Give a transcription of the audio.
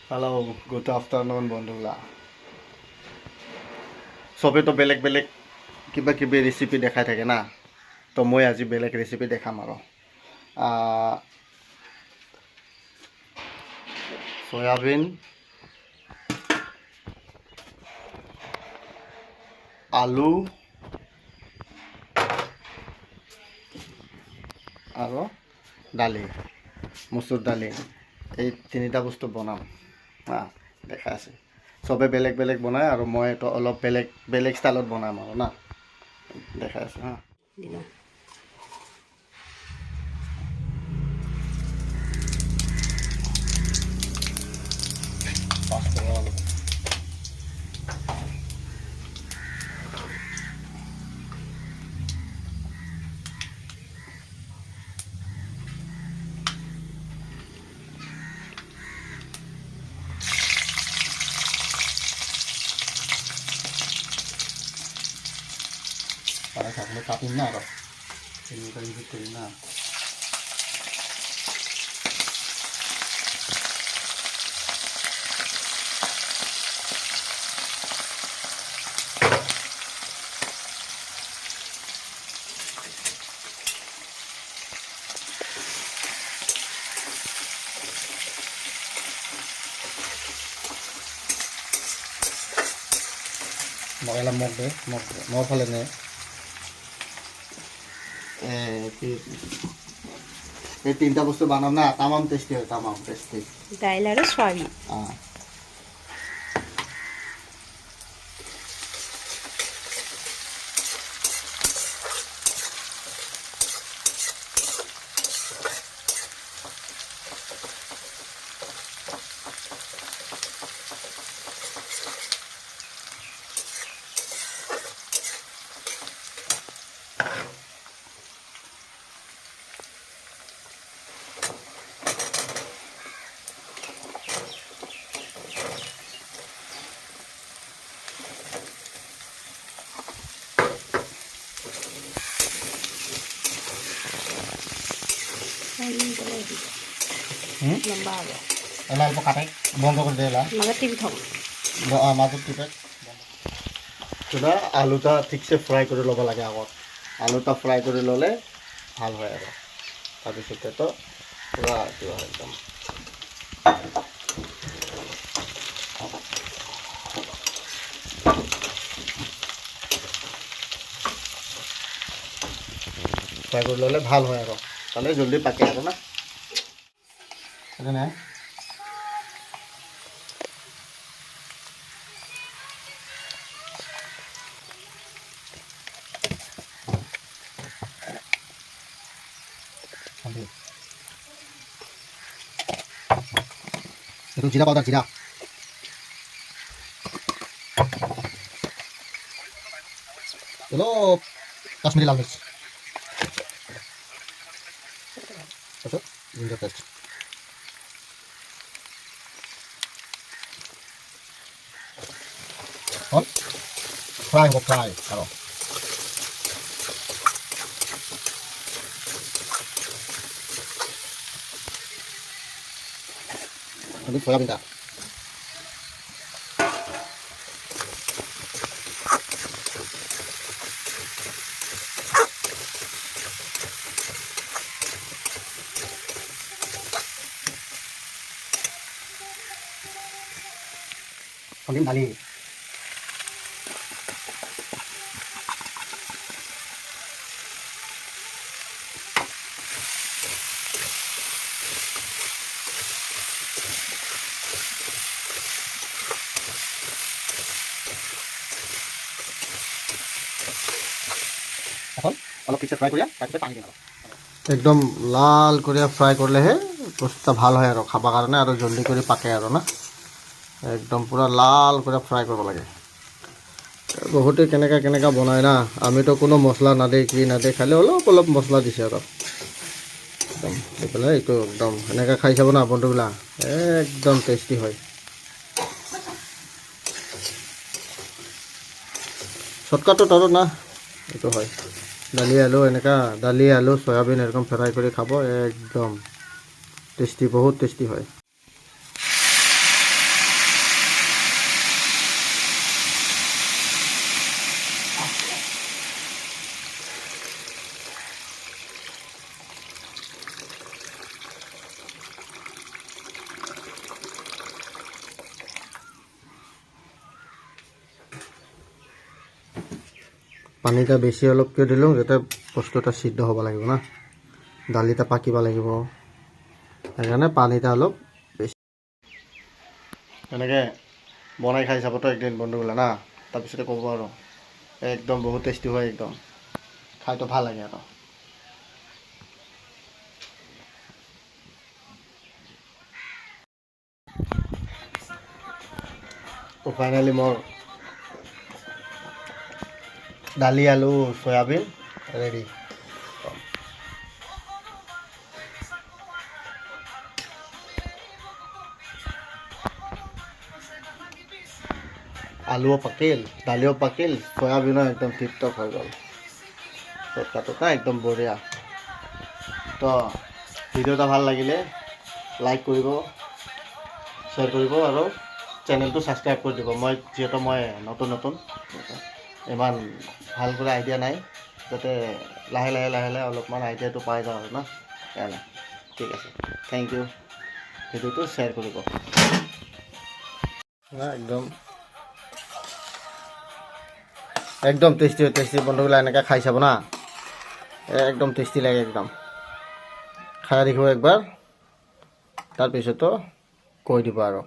Hello, good afternoon বন্ধুৰা। চবেতো বেলেগ বেলেগ কিবা কিবি ৰেচিপি দেখাই থাকে না, তো মই আজি বেলেগ ৰেচিপি দেখাম আৰু চয়াবিন, আলু আৰু দালি, মচুৰ দালি, এই তিনিটা বস্তু বনাম। দেখা আছে চবে বেলেগ বেলেগ বনায় আৰু মই তো অলপ বেলেগ বেলেগ ষ্টাইলত বনাম আৰু না, দেখা আছে হা। Para থাকলে কাটিম না আরো এগুলো ইউজ করি না। মগলা মগ দে মগ ফালে নে এই তিনটা বস্তু বানাম না, তামাম টেস্টি হয়, তামাম টেস্টি। দাইল আৰু সয়াবিন। লম্বা হ'ব। এলা অল্প কাটে বন্ধ করে দে, এলা মাজত টিপি থ'ম। মাজত টিপে কিবা আলুটা ঠিকছে ফ্ৰাই কৰি ল'ব লাগে আগত। আলুটা ফ্ৰাই কৰি ল'লে ভাল হয় আৰু তাৰপিছতেতো পূৰা কিবা হয় একদম। ফ্ৰাই কৰি ল'লে ভাল হয় আৰু তাহলে জলদি পাকে আৰু না। না একটু জিরা পাউডার, জিরা হলো কাশ্মীরি লাল মির্চ, জিঞ্জার পেস্ট, ফ্রাই হবো, ফ্রাই আরো সয়াবিনটা দিম দালি, এখন অলপ পিছে ফ্রাই করিয়া তারপরে পানি দিন। একদম লাল করিয়া ফ্রাই করলেহে বস্তুটা ভাল হয় আৰু খাবৰ কাৰণে আৰু জলদি কৰি পাকে আৰু না। একদম পুৰা লাল কৰে ফ্ৰাই কৰিব লাগে। বহুতে কেনেকা কেনেকা বনায় না, আমিতো কোনো মছলা নাদে কি নাদে, খালি অলপ অলপ মছলা দিছে আৰু একদম দি পেলাই এইটো একদম এনেকৈ খাই চাব না বন্ধুবিলাক, একদম টেষ্টি হয়। শর্টকাটত আৰু না এইটো হয়। দালি আলু এনেকা, দালি আলু সয়াবিন এরকম ফ্রাই করে খাব, একদম টেস্টি, বহুত টেস্টি হয়। পানীটা বেছি অলপ কিয় দিলোঁ যাতে বস্তুটা সিদ্ধ হ'ব লাগিব না দালিটা পাকিব লাগিব সেইকাৰণে পানীটা অলপ বেছি এনেকৈ বনাই খাই চাবতো একদিন বন্ধুগোলা না তাৰপিছতে ক'ব আৰু একদম বহুত টেষ্টি হয় একদম খাইতো ভাল লাগে আৰু তো ফাইনেলি মোৰ দালি আলু সয়াবিন ৰেডি আলুও পাকিল দালিও পাকিল সয়াবিনো একদম টিপটপ হৈ গ'ল চটকাটো না একদম বঢ়িয়া তো ভিডিঅ'টা ভাল লাগিলে লাইক কৰিব শ্বেয়াৰ কৰিব আৰু চেনেলটো ছাবস্ক্ৰাইব কৰি দিব যিহেতু মই নতুন ইমান ভাল কৰি আইডিয়া নাই যাতে লাহে লাহে অলপমান আইডিয়াটো পাই যাওঁ আৰু না সেইকাৰণে ঠিক আছে থেংক ইউ ভিডিঅ'টো শ্বেয়াৰ কৰিব একদম টেষ্টি বন্ধুবিলাক এনেকৈ খাই চাব না একদম টেষ্টি লাগে একদম খাই দেখিব একবাৰ তাৰপিছতো কৈ দিব আৰু